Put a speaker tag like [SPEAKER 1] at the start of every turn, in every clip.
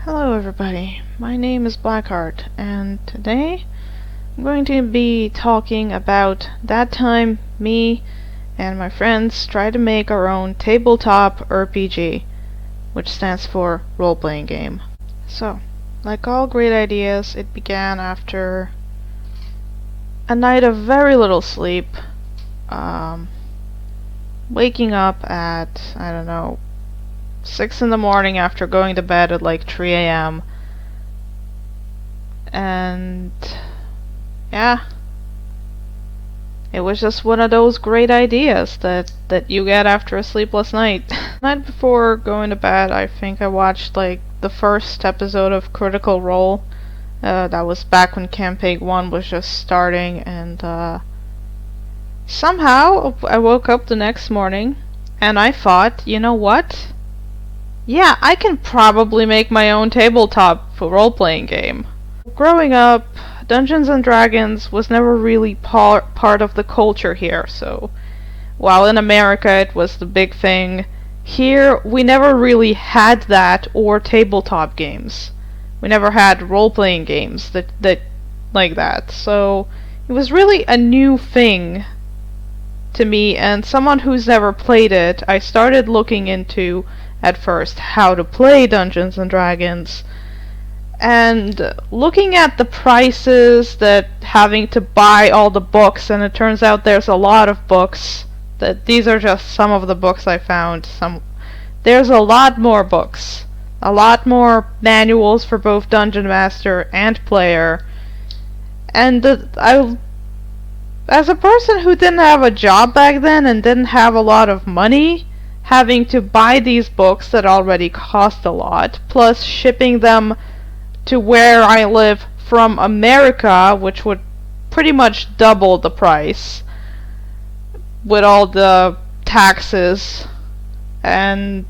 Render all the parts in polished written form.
[SPEAKER 1] Hello everybody, my name is Blackheart, and today I'm going to be talking about that time me and my friends tried to make our own tabletop RPG, which stands for role-playing game. So, like all great ideas, it began after a night of very little sleep, waking up at, I don't know, 6 in the morning after going to bed at like 3 a.m. And yeah, it was just one of those great ideas that you get after a sleepless night. The night before going to bed, I think I watched like the first episode of Critical Role. That was back when Campaign 1 was just starting, and somehow I woke up the next morning and I thought, you know what? Yeah, I can probably make my own tabletop role-playing game. Growing up, Dungeons and Dragons was never really part of the culture here, so while in America it was the big thing, here we never really had that or tabletop games. We never had role-playing games that like that. So it was really a new thing to me, and someone who's never played it, I started looking into at first how to play Dungeons and Dragons, and looking at the prices, that having to buy all the books, and it turns out there's a lot of books. That these are just some of the books I found. There's a lot more books, a lot more manuals for both Dungeon Master and player, and as a person who didn't have a job back then and didn't have a lot of money, having to buy these books that already cost a lot, plus shipping them to where I live from America, which would pretty much double the price with all the taxes, and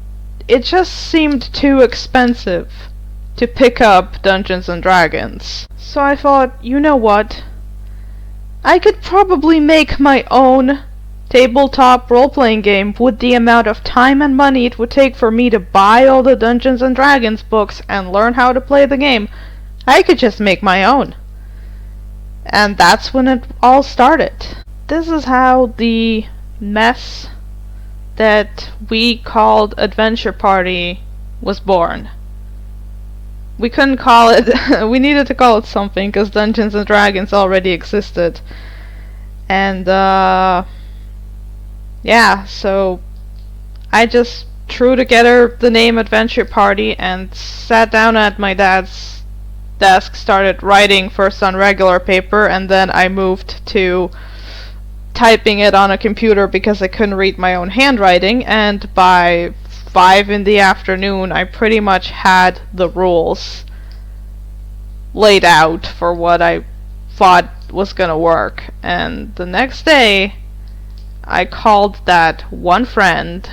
[SPEAKER 1] it just seemed too expensive to pick up Dungeons and Dragons. So I thought, you know what? I could probably make my own tabletop role-playing game with the amount of time and money it would take for me to buy all the Dungeons and Dragons books and learn how to play the game. I could just make my own. And that's when it all started. This is how the mess that we called Adventure Party was born. We couldn't call it we needed to call it something because Dungeons and Dragons already existed. And yeah, so I just threw together the name Adventure Party and sat down at my dad's desk, started writing first on regular paper, and then I moved to typing it on a computer because I couldn't read my own handwriting, and by 5 in the afternoon I pretty much had the rules laid out for what I thought was gonna work. And the next day I called that one friend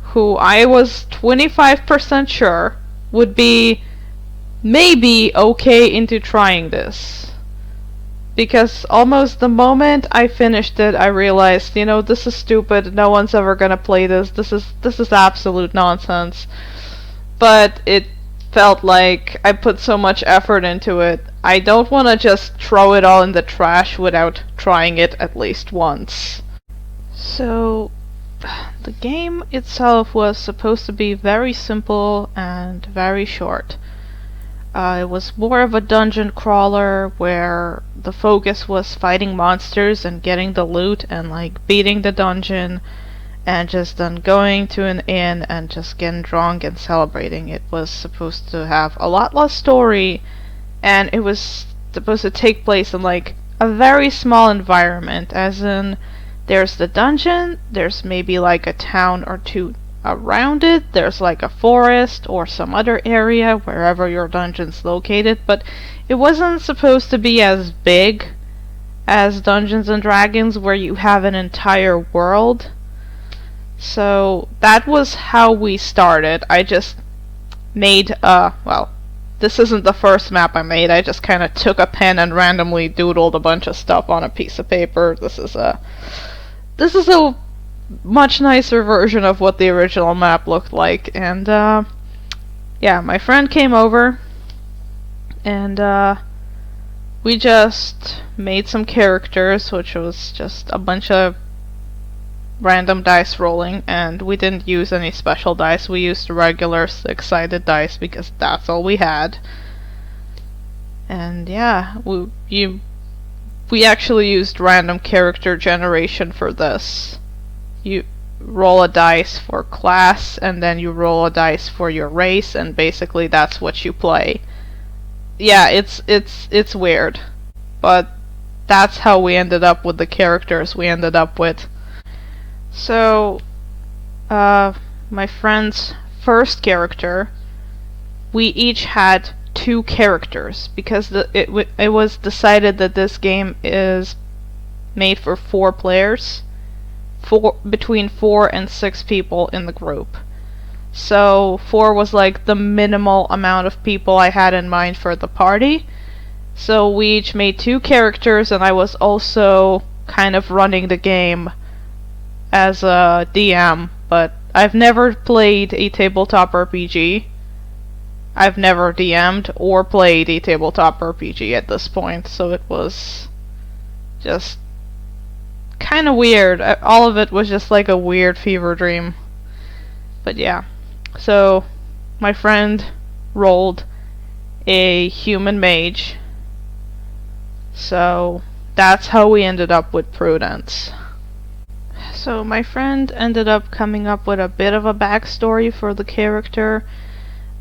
[SPEAKER 1] who I was 25% sure would be maybe okay into trying this. Because almost the moment I finished it, I realized, you know, this is stupid, no one's ever gonna play this, this is absolute nonsense. But it felt like I put so much effort into it, I don't want to just throw it all in the trash without trying it at least once. So, the game itself was supposed to be very simple and very short. It was more of a dungeon crawler where the focus was fighting monsters and getting the loot and like beating the dungeon, and just then going to an inn and just getting drunk and celebrating. It was supposed to have a lot less story, and it was supposed to take place in like a very small environment, as in there's the dungeon, there's maybe like a town or two around it, there's like a forest or some other area wherever your dungeon's located, but it wasn't supposed to be as big as Dungeons and Dragons where you have an entire world. So that was how we started. I just made well, this isn't the first map I made. I just kind of took a pen and randomly doodled a bunch of stuff on a piece of paper. This is a much nicer version of what the original map looked like, and yeah, my friend came over, and we just made some characters, which was just a bunch of random dice rolling, and we didn't use any special dice. We used regular six-sided dice because that's all we had. And yeah, we actually used random character generation for this. You roll a dice for class, and then you roll a dice for your race, and basically that's what you play. Yeah, it's weird, but that's how we ended up with the characters we ended up with. So, my friend's first character, we each had 2 characters because it was decided that this game is made for 4 players, between 4 and 6 people in the group. So 4 was like the minimal amount of people I had in mind for the party. So we each made 2 characters, and I was also kind of running the game as a DM, but I've never played a tabletop RPG. I've never DM'd or played a tabletop RPG at this point, so it was just kind of weird. All of it was just like a weird fever dream. But yeah, so my friend rolled a human mage, so that's how we ended up with Prudence. So my friend ended up coming up with a bit of a backstory for the character,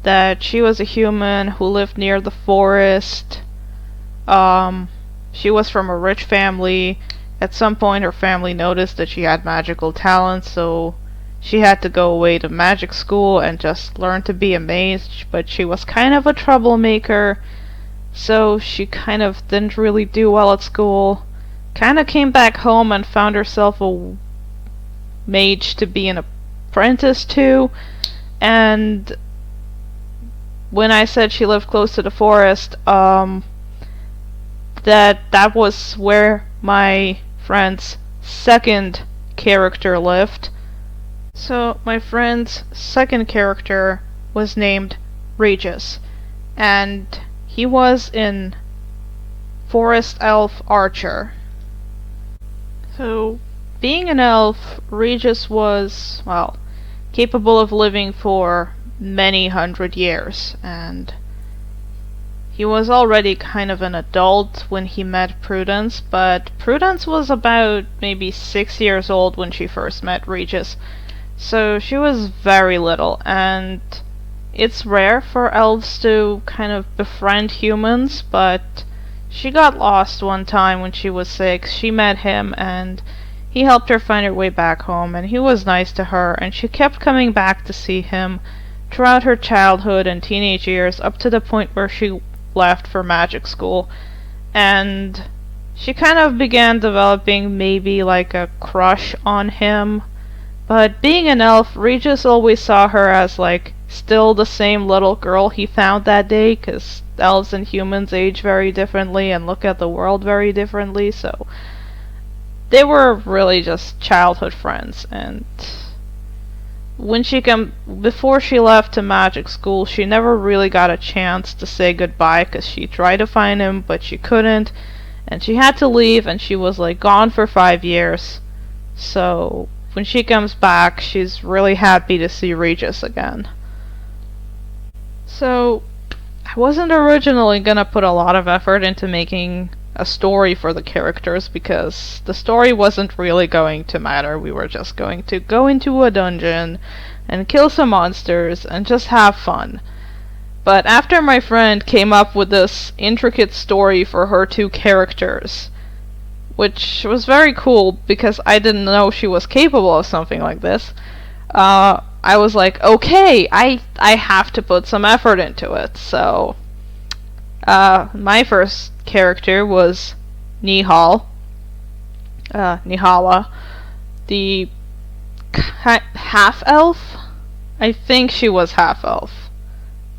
[SPEAKER 1] that she was a human who lived near the forest. She was from a rich family. At some point her family noticed that she had magical talents, so she had to go away to magic school and just learn to be a mage, but she was kind of a troublemaker, so she kind of didn't really do well at school. Kind of came back home and found herself a mage to be an apprentice to, and when I said she lived close to the forest, that was where my friend's second character lived. So my friend's second character was named Regis, and he was in Forest Elf Archer. So being an elf, Regis was, well, capable of living for many hundred years, and he was already kind of an adult when he met Prudence, but Prudence was about maybe 6 years old when she first met Regis, so she was very little, and it's rare for elves to kind of befriend humans, but she got lost one time when she was 6. She met him, and he helped her find her way back home, and he was nice to her, and she kept coming back to see him throughout her childhood and teenage years, up to the point where she left for magic school, and she kind of began developing maybe like a crush on him. But being an elf, Regis always saw her as like still the same little girl he found that day, because elves and humans age very differently and look at the world very differently, so they were really just childhood friends. And before she left to magic school, she never really got a chance to say goodbye, because she tried to find him but she couldn't, and she had to leave, and she was like gone for 5 years. So when she comes back, she's really happy to see Regis again. So I wasn't originally gonna put a lot of effort into making a story for the characters, because the story wasn't really going to matter. We were just going to go into a dungeon and kill some monsters and just have fun. But after my friend came up with this intricate story for her 2 characters, which was very cool because I didn't know she was capable of something like this, I was like, okay, I have to put some effort into it. So my first character was Nihala, the half-elf. I think she was half-elf.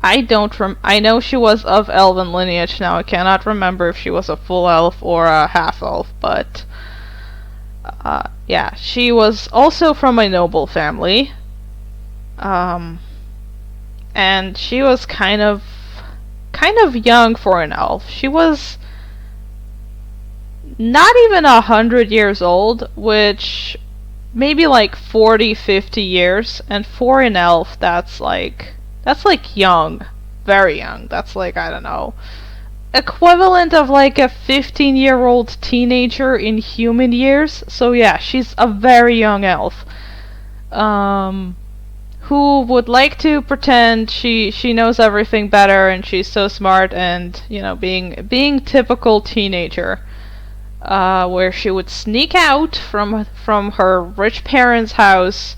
[SPEAKER 1] I know she was of elven lineage. Now I cannot remember if she was a full elf or a half-elf, but yeah, she was also from a noble family. and she was kind of young for an elf. She was not even 100 years old, which maybe like 40, 50 years, and for an elf, that's like young, very young. That's like, I don't know, equivalent of like a 15-year-old teenager in human years. So yeah, she's a very young elf. Um, who would like to pretend she knows everything better and she's so smart and being typical teenager, where she would sneak out from her rich parents' house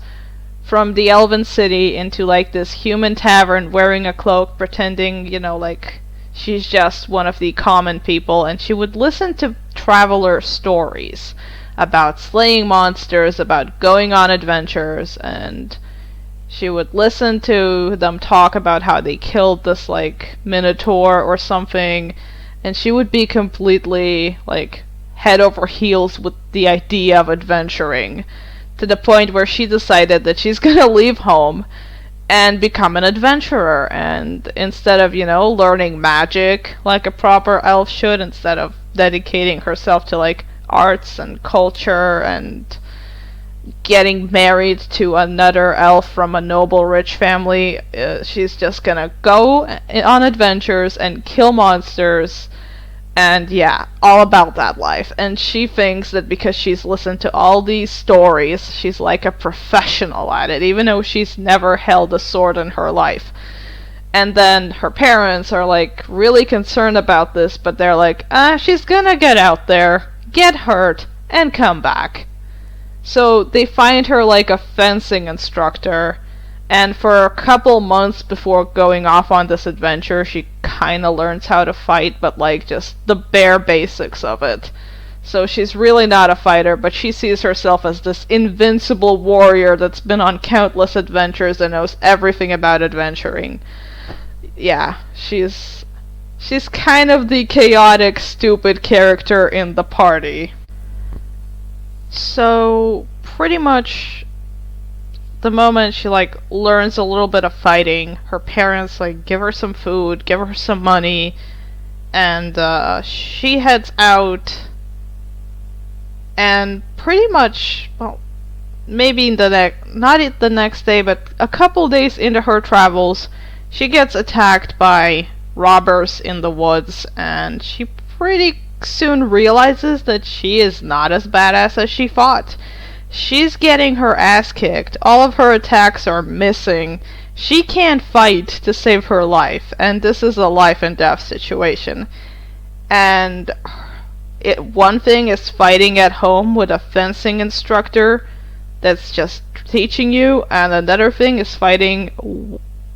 [SPEAKER 1] from the elven city into like this human tavern wearing a cloak, pretending like she's just one of the common people, and she would listen to traveler stories about slaying monsters, about going on adventures, and she would listen to them talk about how they killed this like minotaur or something, and she would be completely like head over heels with the idea of adventuring, to the point where she decided that she's gonna leave home and become an adventurer. And instead of, learning magic like a proper elf should, instead of dedicating herself to like arts and culture and getting married to another elf from a noble rich family, she's just gonna go on adventures and kill monsters, and yeah, all about that life. And she thinks that because she's listened to all these stories, she's like a professional at it, even though she's never held a sword in her life. And then her parents are like really concerned about this, but they're like, she's gonna get out there, get hurt, and come back. So they find her like a fencing instructor, and for a couple months before going off on this adventure, she kinda learns how to fight, but like just the bare basics of it. So she's really not a fighter, but she sees herself as this invincible warrior that's been on countless adventures and knows everything about adventuring. Yeah, she's kind of the chaotic, stupid character in the party. So pretty much the moment she like learns a little bit of fighting, her parents like give her some food, give her some money, and she heads out. And pretty much, well, maybe not the next day, but a couple days into her travels, she gets attacked by robbers in the woods, and she pretty soon realizes that she is not as badass as she thought. She's getting her ass kicked. All of her attacks are missing. She can't fight to save her life, and this is a life and death situation. And one thing is fighting at home with a fencing instructor that's just teaching you, and another thing is fighting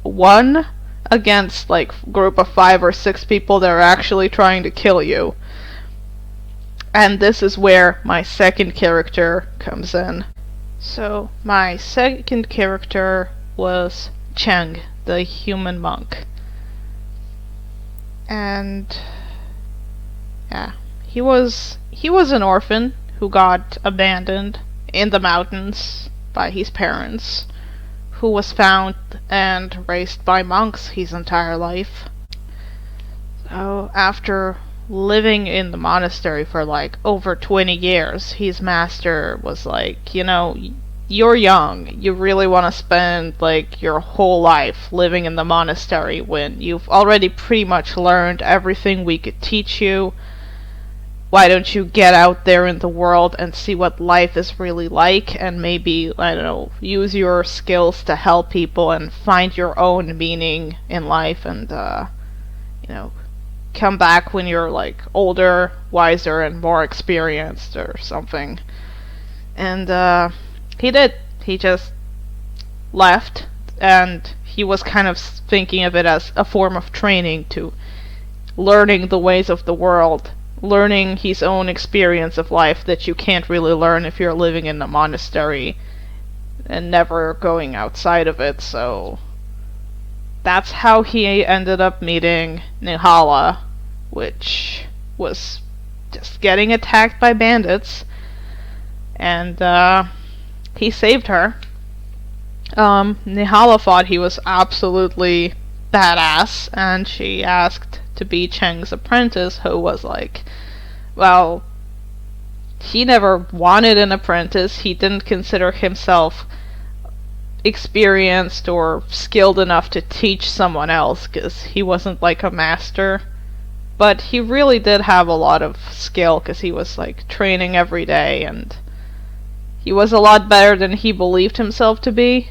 [SPEAKER 1] one against like group of 5 or 6 people that are actually trying to kill you. And this is where my second character comes in. So my second character was Cheng, the human monk. And yeah, he was an orphan who got abandoned in the mountains by his parents, who was found and raised by monks his entire life. So after living in the monastery for like over 20 years, his master was like, you're young. You really want to spend like your whole life living in the monastery when you've already pretty much learned everything we could teach you. Why don't you get out there in the world and see what life is really like, and maybe, I don't know, use your skills to help people and find your own meaning in life, and come back when you're like older, wiser, and more experienced or something. And he did. He just left, and he was kind of thinking of it as a form of training to learning the ways of the world, learning his own experience of life that you can't really learn if you're living in a monastery and never going outside of it. So that's how he ended up meeting Nihala, which was just getting attacked by bandits, and he saved her. Nihala thought he was absolutely badass, and she asked to be Cheng's apprentice, who was like, well, he never wanted an apprentice. He didn't consider himself experienced or skilled enough to teach someone else, because he wasn't like a master. But he really did have a lot of skill, because he was like training every day, and he was a lot better than he believed himself to be.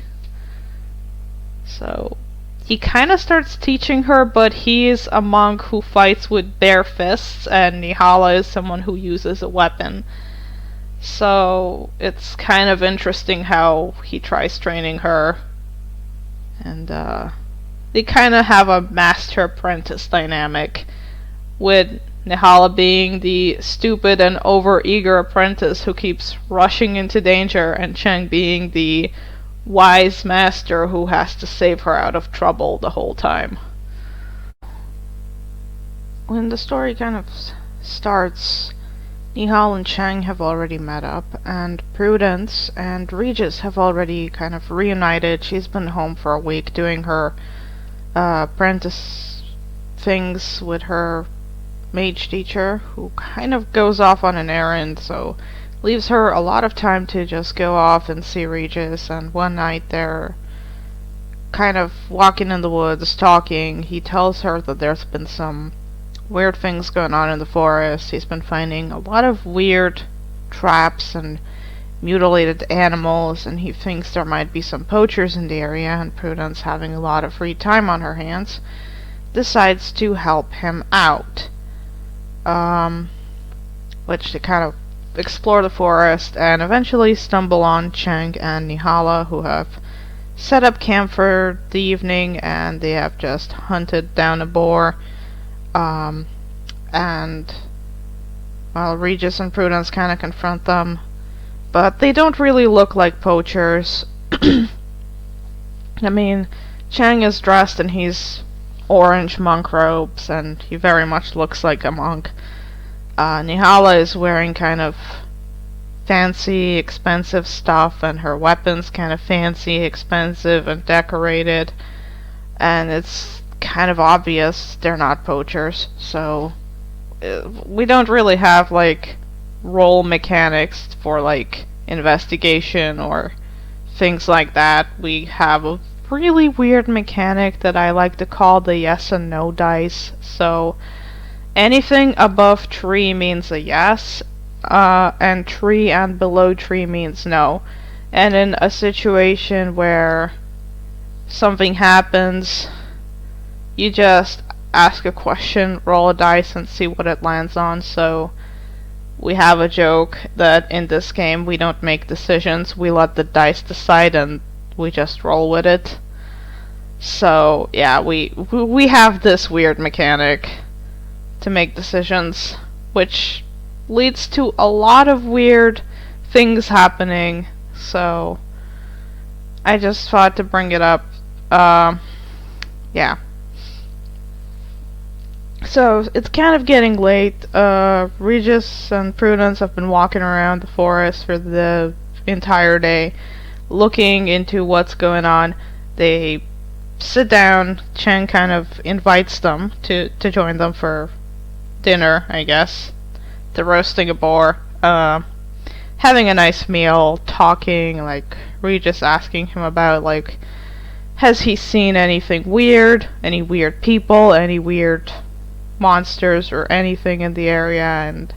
[SPEAKER 1] So he kind of starts teaching her, but he is a monk who fights with bare fists, and Nihala is someone who uses a weapon. So it's kind of interesting how he tries training her. And they kind of have a master-apprentice dynamic, with Nihala being the stupid and over-eager apprentice who keeps rushing into danger, and Cheng being the wise master who has to save her out of trouble the whole time. When the story kind of starts, Nihal and Cheng have already met up, and Prudence and Regis have already kind of reunited. She's been home for a week doing her apprentice things with her mage teacher, who kind of goes off on an errand, so leaves her a lot of time to just go off and see Regis. And one night they're kind of walking in the woods, talking. He tells her that there's been some weird things going on in the forest. He's been finding a lot of weird traps and mutilated animals, and he thinks there might be some poachers in the area, and Prudence, having a lot of free time on her hands, decides to help him out. Which they kind of explore the forest and eventually stumble on Cheng and Nihala, who have set up camp for the evening, and they have just hunted down a boar. And well, Regis and Prudence kind of confront them, but they don't really look like poachers. I mean, Cheng is dressed in his orange monk robes, and he very much looks like a monk. Nihala is wearing kind of fancy, expensive stuff, and her weapon's kind of fancy, expensive, and decorated. And it's kind of obvious they're not poachers, so we don't really have, like, role mechanics for, like, investigation or things like that. We have a really weird mechanic that I like to call the yes and no dice. So anything above tree means a yes, and tree and below tree means no. And in a situation where something happens, you just ask a question, roll a dice, and see what it lands on. So we have a joke that in this game we don't make decisions, we let the dice decide, and we just roll with it. So yeah, we have this weird mechanic to make decisions, which leads to a lot of weird things happening. So I just thought to bring it up. Yeah. So it's kind of getting late. Regis and Prudence have been walking around the forest for the entire day, looking into what's going on. They sit down. Cheng kind of invites them to join them for dinner, I guess. They're roasting a boar, having a nice meal, talking, like Regis asking him about, like, has he seen anything weird, any weird people, any weird monsters or anything in the area. And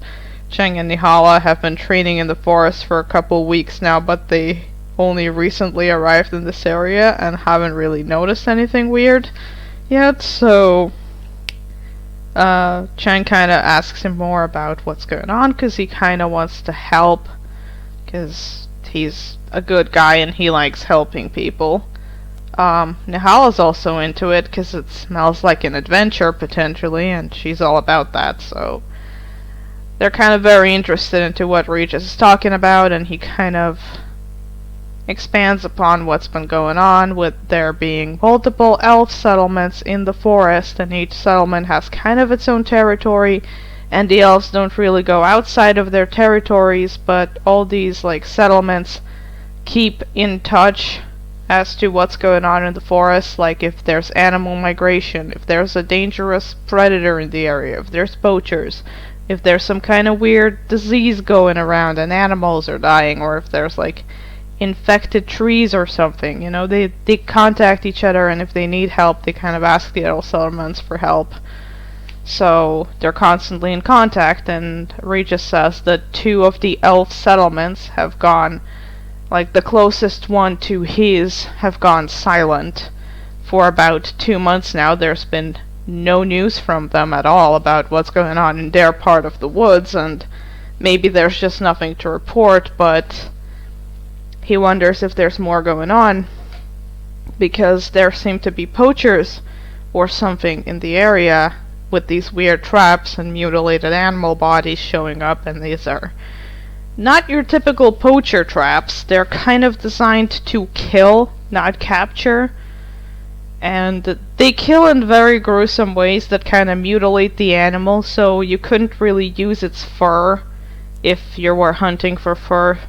[SPEAKER 1] Cheng and Nihala have been training in the forest for a couple weeks now, but they only recently arrived in this area and haven't really noticed anything weird yet. So Cheng kind of asks him more about what's going on, because he kind of wants to help, because he's a good guy and he likes helping people. Nihala's also into it because it smells like an adventure, potentially, and she's all about that, so they're kind of very interested into what Regis is talking about, and he kind of expands upon what's been going on, with there being multiple elf settlements in the forest, and each settlement has kind of its own territory, and the elves don't really go outside of their territories, but all these, like, settlements keep in touch as to what's going on in the forest, like if there's animal migration, if there's a dangerous predator in the area, if there's poachers, if there's some kind of weird disease going around and animals are dying, or if there's like infected trees or something. You know, they contact each other, and if they need help, they kind of ask the other settlements for help. So they're constantly in contact, and Regis says that 2 of the elf settlements have gone, like the closest one to his, have gone silent. For about 2 months now, there's been no news from them at all about what's going on in their part of the woods, and maybe there's just nothing to report, but he wonders if there's more going on, because there seem to be poachers or something in the area with these weird traps and mutilated animal bodies showing up, and these are not your typical poacher traps. They're kind of designed to kill, not capture. And they kill in very gruesome ways that kind of mutilate the animal, so you couldn't really use its fur if you were hunting for fur,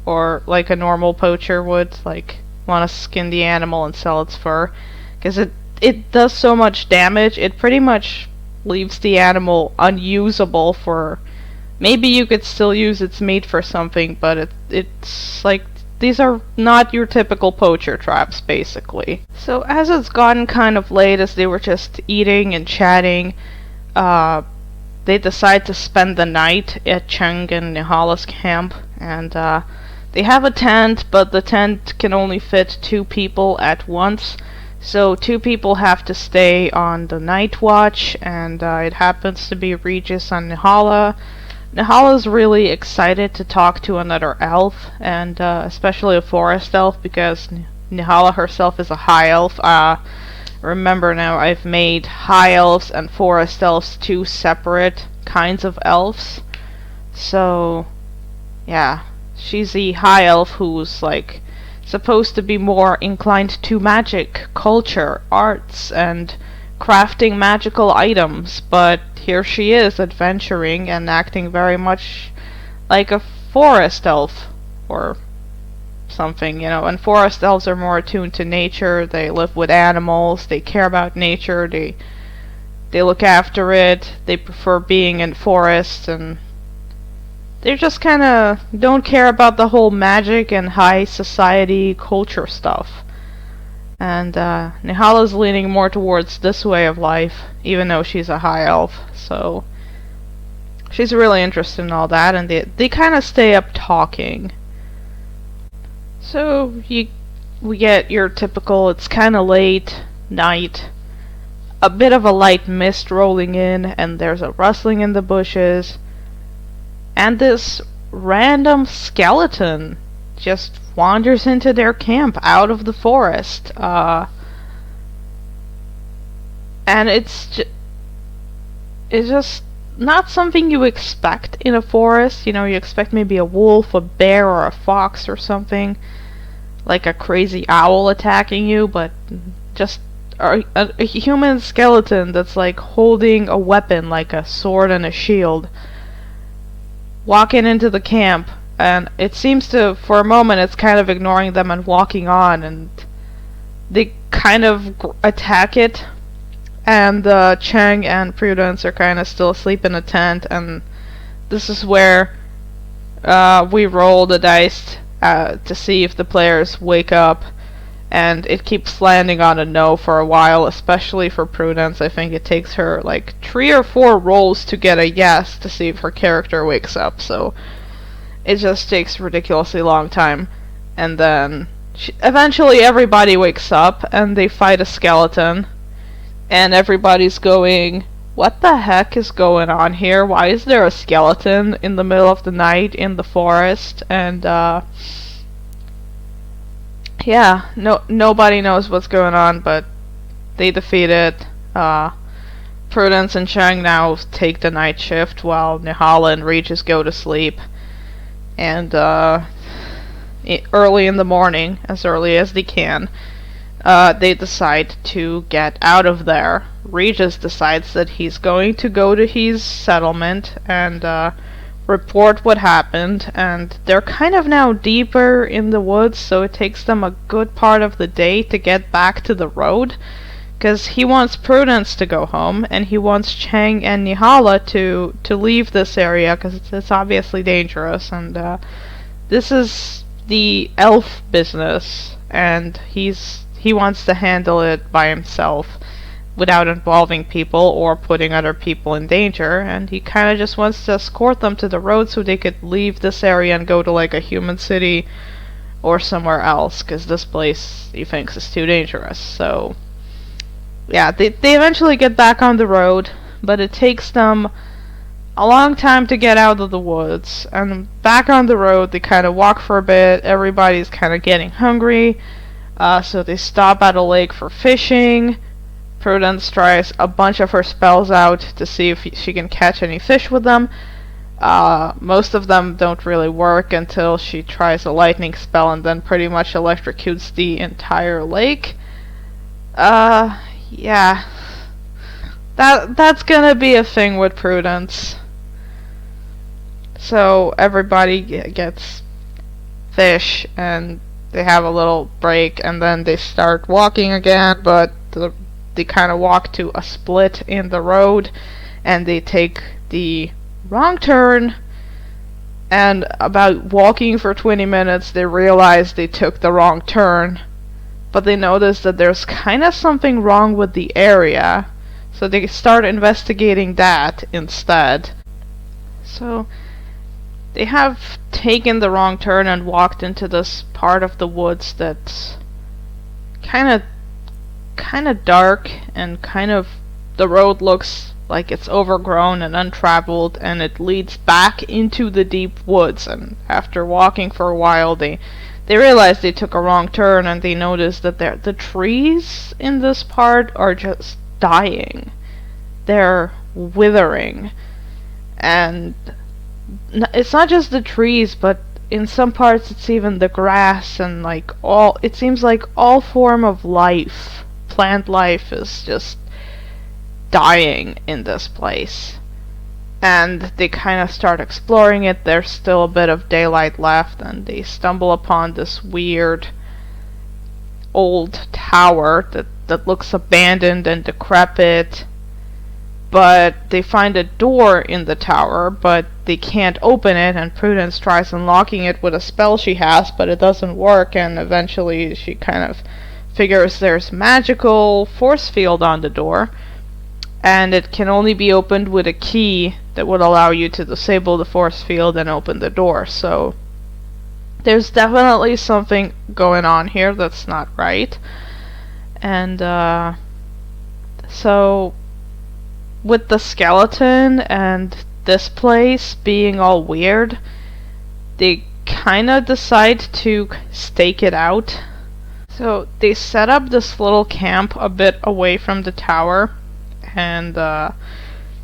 [SPEAKER 1] or like a normal poacher would, like want to skin the animal and sell its fur, because it does so much damage. It pretty much leaves the animal unusable for, maybe you could still use its meat for something, but it's like, these are not your typical poacher traps, basically. So as it's gotten kind of late, as they were just eating and chatting, they decide to spend the night at Cheng and Nihala's camp, and they have a tent, but the tent can only fit 2 people at once. So 2 people have to stay on the night watch, and it happens to be Regis and Nihala. Nihala's really excited to talk to another elf, and especially a forest elf, because Nihala herself is a high elf. Remember now, I've made high elves and forest elves 2 separate kinds of elves. So, yeah, she's the high elf who's like supposed to be more inclined to magic, culture, arts, and crafting magical items, but here she is adventuring and acting very much like a forest elf or something, you know. And forest elves are more attuned to nature. They live with animals, they care about nature, they look after it, they prefer being in forests, and they just kind of don't care about the whole magic and high society culture stuff. And Nihala's leaning more towards this way of life, even though she's a high elf. So she's really interested in all that, and they kind of stay up talking. So we get your typical, it's kind of late night, a bit of a light mist rolling in, and there's a rustling in the bushes, and this random skeleton just wanders into their camp out of the forest. And it's just not something you expect in a forest. You know, you expect maybe a wolf, a bear, or a fox or something, like a crazy owl attacking you, but just a human skeleton that's like holding a weapon, like a sword and a shield, walking into the camp. And it seems to, for a moment, it's kind of ignoring them and walking on, and they kind of attack it. And Cheng and Prudence are kind of still asleep in a tent, and this is where we roll the dice to see if the players wake up, and it keeps landing on a no for a while, especially for Prudence. I think it takes her like 3 or 4 rolls to get a yes to see if her character wakes up, so it just takes a ridiculously long time. And then eventually everybody wakes up, and they fight a skeleton, and everybody's going, what the heck is going on here? Why is there a skeleton in the middle of the night in the forest? And yeah, nobody knows what's going on, but they defeat it. Prudence and Cheng now take the night shift while Nihala and Regis go to sleep. And early in the morning, as early as they can, they decide to get out of there. Regis decides that he's going to go to his settlement and report what happened, and they're kind of now deeper in the woods, so it takes them a good part of the day to get back to the road, because he wants Prudence to go home, and he wants Chang and Nihala to leave this area, because it's obviously dangerous, and this is the elf business, and he wants to handle it by himself without involving people or putting other people in danger, and he kind of just wants to escort them to the road so they could leave this area and go to like a human city or somewhere else, because this place he thinks is too dangerous. So yeah, they eventually get back on the road, but it takes them a long time to get out of the woods, and back on the road they kind of walk for a bit. Everybody's kind of getting hungry, so they stop at a lake for fishing. Prudence tries a bunch of her spells out to see if she can catch any fish with them. Most of them don't really work until she tries a lightning spell and then pretty much electrocutes the entire lake. Yeah. That's gonna be a thing with Prudence. So everybody gets fish and they have a little break and then they start walking again, but they kind of walk to a split in the road and they take the wrong turn, and about walking for 20 minutes they realize they took the wrong turn, but they notice that there's kind of something wrong with the area, so they start investigating that instead. So they have taken the wrong turn and walked into this part of the woods that's kind of dark, and the road looks like it's overgrown and untraveled, and it leads back into the deep woods. And after walking for a while they realize they took a wrong turn, and they notice that the trees in this part are just dying. They're withering, and it's not just the trees, but in some parts it's even the grass, and it seems like all form of life, plant life, is just dying in this place. And they kind of start exploring it. There's still a bit of daylight left, and they stumble upon this weird old tower that looks abandoned and decrepit, but they find a door in the tower, but they can't open it, and Prudence tries unlocking it with a spell she has, but it doesn't work, and eventually she kind of figures there's magical force field on the door, and it can only be opened with a key that would allow you to disable the force field and open the door. So there's definitely something going on here that's not right. And so with the skeleton and this place being all weird, they kinda decide to stake it out. So they set up this little camp a bit away from the tower, and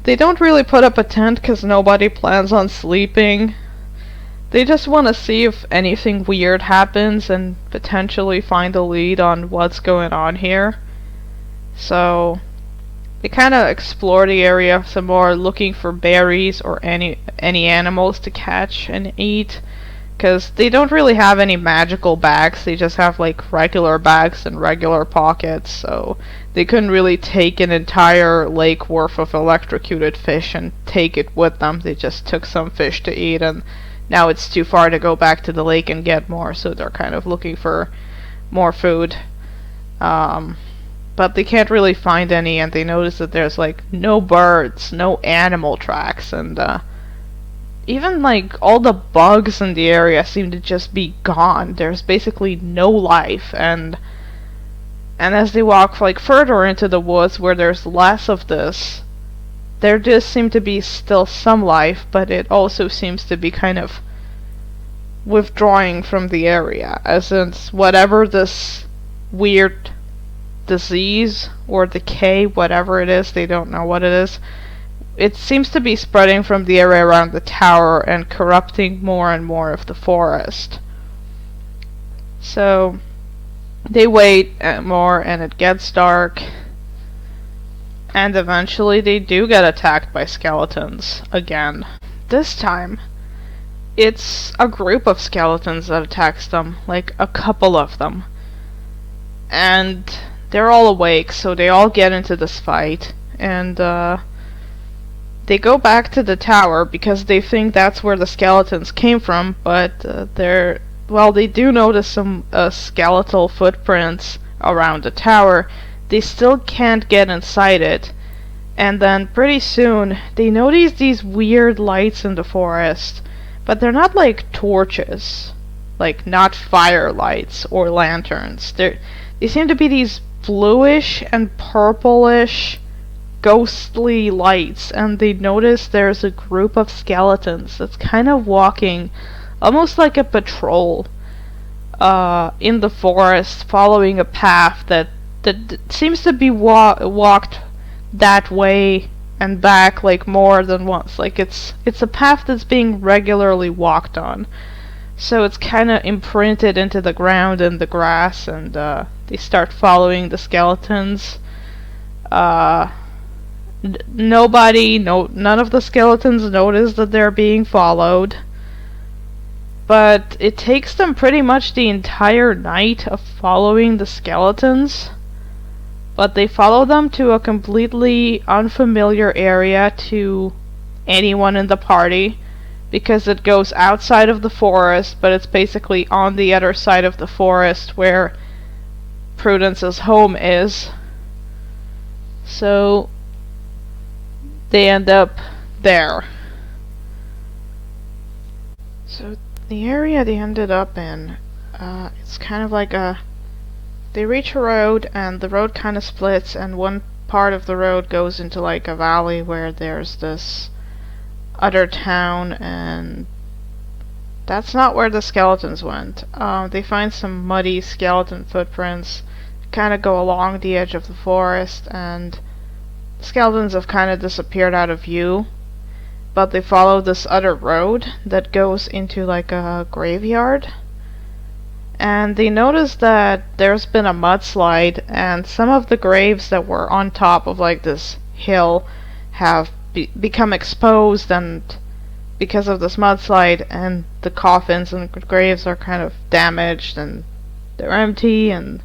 [SPEAKER 1] they don't really put up a tent because nobody plans on sleeping. They just want to see if anything weird happens and potentially find a lead on what's going on here. So they kind of explore the area some more, looking for berries or any animals to catch and eat, because they don't really have any magical bags. They just have like regular bags and regular pockets, so they couldn't really take an entire lake worth of electrocuted fish and take it with them. They just took some fish to eat, and now it's too far to go back to the lake and get more, so they're kind of looking for more food. But they can't really find any, and they notice that there's like no birds, no animal tracks, and even like all the bugs in the area seem to just be gone. There's basically no life, and as they walk like further into the woods where there's less of this, there does seem to be still some life, but it also seems to be kind of withdrawing from the area, as in whatever this weird disease or decay, whatever it is, they don't know what it is, it seems to be spreading from the area around the tower and corrupting more and more of the forest. So they wait more, and it gets dark, and eventually they do get attacked by skeletons again. This time it's a group of skeletons that attacks them, like a couple of them. And they're all awake, so they all get into this fight, and they go back to the tower because they think that's where the skeletons came from, but they do notice some skeletal footprints around the tower. They still can't get inside it. And then pretty soon they notice these weird lights in the forest, but they're not like torches, like not fire lights or lanterns. They seem to be these bluish and purplish ghostly lights, and they notice there's a group of skeletons that's kind of walking almost like a patrol in the forest, following a path that seems to be walked that way and back like more than once. Like it's a path that's being regularly walked on. So it's kind of imprinted into the ground and the grass, and they start following the skeletons. None of the skeletons notice that they're being followed. But it takes them pretty much the entire night of following the skeletons. But they follow them to a completely unfamiliar area to anyone in the party, because it goes outside of the forest, but it's basically on the other side of the forest where Prudence's home is. So they end up there. So the area they ended up in, it's kind of like they reach a road, and the road kind of splits, and one part of the road goes into like a valley where there's this other town, and that's not where the skeletons went. They find some muddy skeleton footprints, kind of go along the edge of the forest, and the skeletons have kind of disappeared out of view. But they follow this other road that goes into like a graveyard. And they notice that there's been a mudslide, and some of the graves that were on top of like this hill have become exposed, and because of this mudslide, and the coffins and graves are kind of damaged, and they're empty, and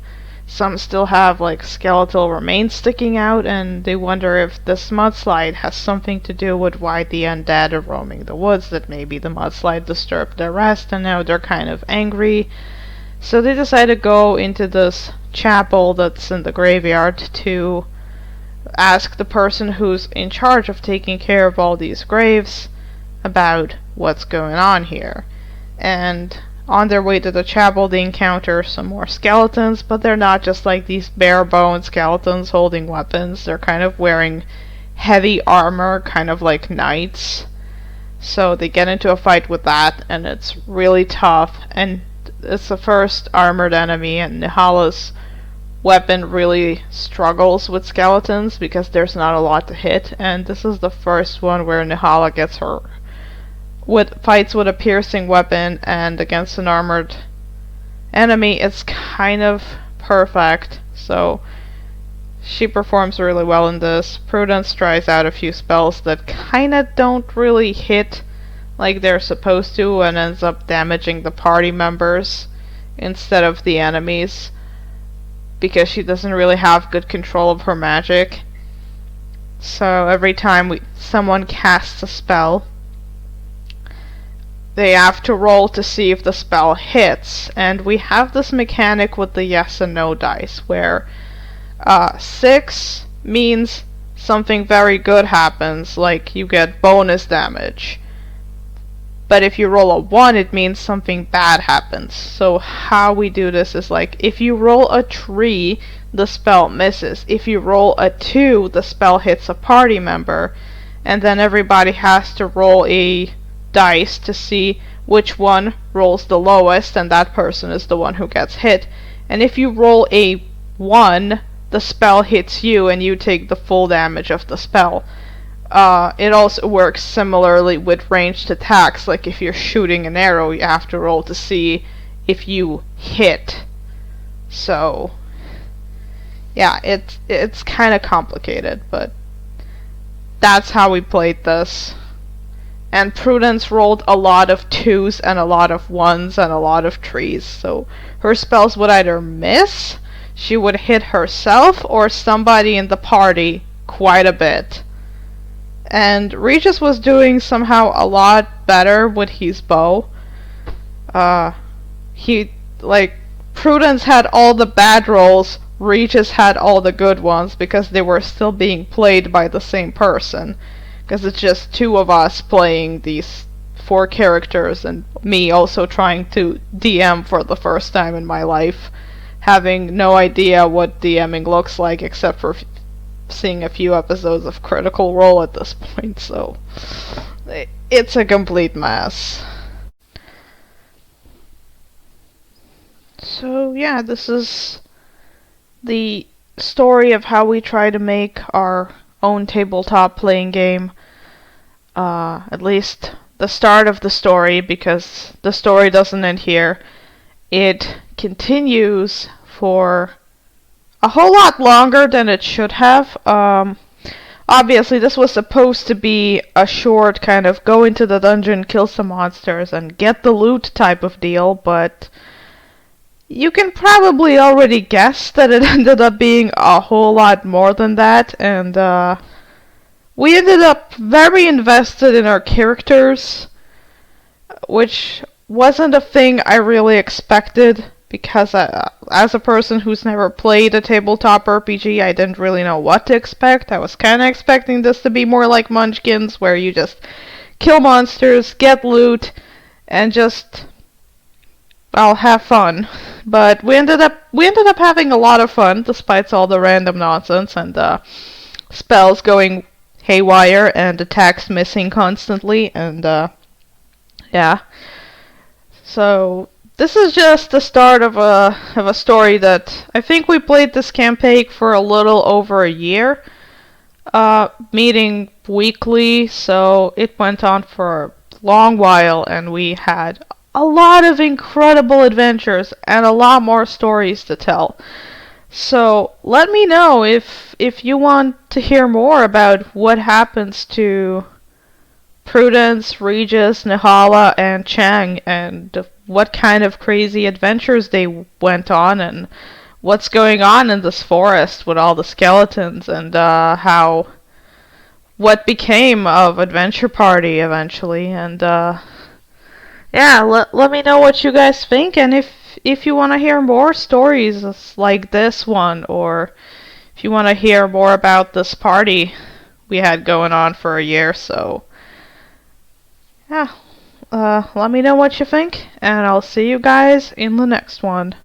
[SPEAKER 1] some still have like skeletal remains sticking out, and they wonder if this mudslide has something to do with why the undead are roaming the woods, that maybe the mudslide disturbed their rest and now they're kind of angry. So they decide to go into this chapel that's in the graveyard to ask the person who's in charge of taking care of all these graves about what's going on here. And on their way to the chapel, they encounter some more skeletons, but they're not just like these bare-boned skeletons holding weapons. They're kind of wearing heavy armor, kind of like knights. So they get into a fight with that, and it's really tough, and it's the first armored enemy, and Nihala's weapon really struggles with skeletons because there's not a lot to hit, and this is the first one where Nihala gets her fights with a piercing weapon, and against an armored enemy it's kind of perfect. So she performs really well in this. Prudence tries out a few spells that kinda don't really hit like they're supposed to, and ends up damaging the party members instead of the enemies, because she doesn't really have good control of her magic. So every time someone casts a spell, they have to roll to see if the spell hits, and we have this mechanic with the yes and no dice, where 6 means something very good happens, like you get bonus damage. But if you roll a 1, it means something bad happens. So how we do this is like, if you roll a 3, the spell misses. If you roll a 2, the spell hits a party member. And then everybody has to roll a dice to see which one rolls the lowest, and that person is the one who gets hit. And if you roll a 1, the spell hits you and you take the full damage of the spell. It also works similarly with ranged attacks, like if you're shooting an arrow, you have to roll to see if you hit. So yeah, it's kind of complicated, but that's how we played this. and Prudence rolled a lot of 2s and a lot of 1s and a lot of 3s. So her spells would either miss, she would hit herself, or somebody in the party quite a bit. And Regis was doing somehow a lot better with his bow. He, like, Prudence had all the bad rolls, Regis had all the good ones because they were still being played by the same person. Because it's just two of us playing these 4 characters and me also trying to DM for the first time in my life, having no idea what DMing looks like except for seeing a few episodes of Critical Role at this point, so it's a complete mess. So yeah, this is the story of how we try to make our own tabletop playing game. At least the start of the story, because the story doesn't end here. It continues for a whole lot longer than it should have. Obviously, this was supposed to be a short kind of go into the dungeon, kill some monsters, and get the loot type of deal, but you can probably already guess that it ended up being a whole lot more than that, and we ended up very invested in our characters, which wasn't a thing I really expected, because as a person who's never played a tabletop RPG, I didn't really know what to expect. I was kind of expecting this to be more like Munchkins, where you just kill monsters, get loot, and just, well, have fun. But we ended up having a lot of fun, despite all the random nonsense and spells going haywire and attacks missing constantly, and yeah. So this is just the start of a story that I think we played this campaign for a little over a year, meeting weekly, so it went on for a long while, and we had a lot of incredible adventures and a lot more stories to tell. So let me know if you want to hear more about what happens to Prudence, Regis, Nihala, and Chang, and what kind of crazy adventures they went on, and what's going on in this forest with all the skeletons, and what became of Adventure Party eventually, and yeah, let me know what you guys think, and if you want to hear more stories like this one, or if you want to hear more about this party we had going on for a year. So yeah, let me know what you think, and I'll see you guys in the next one.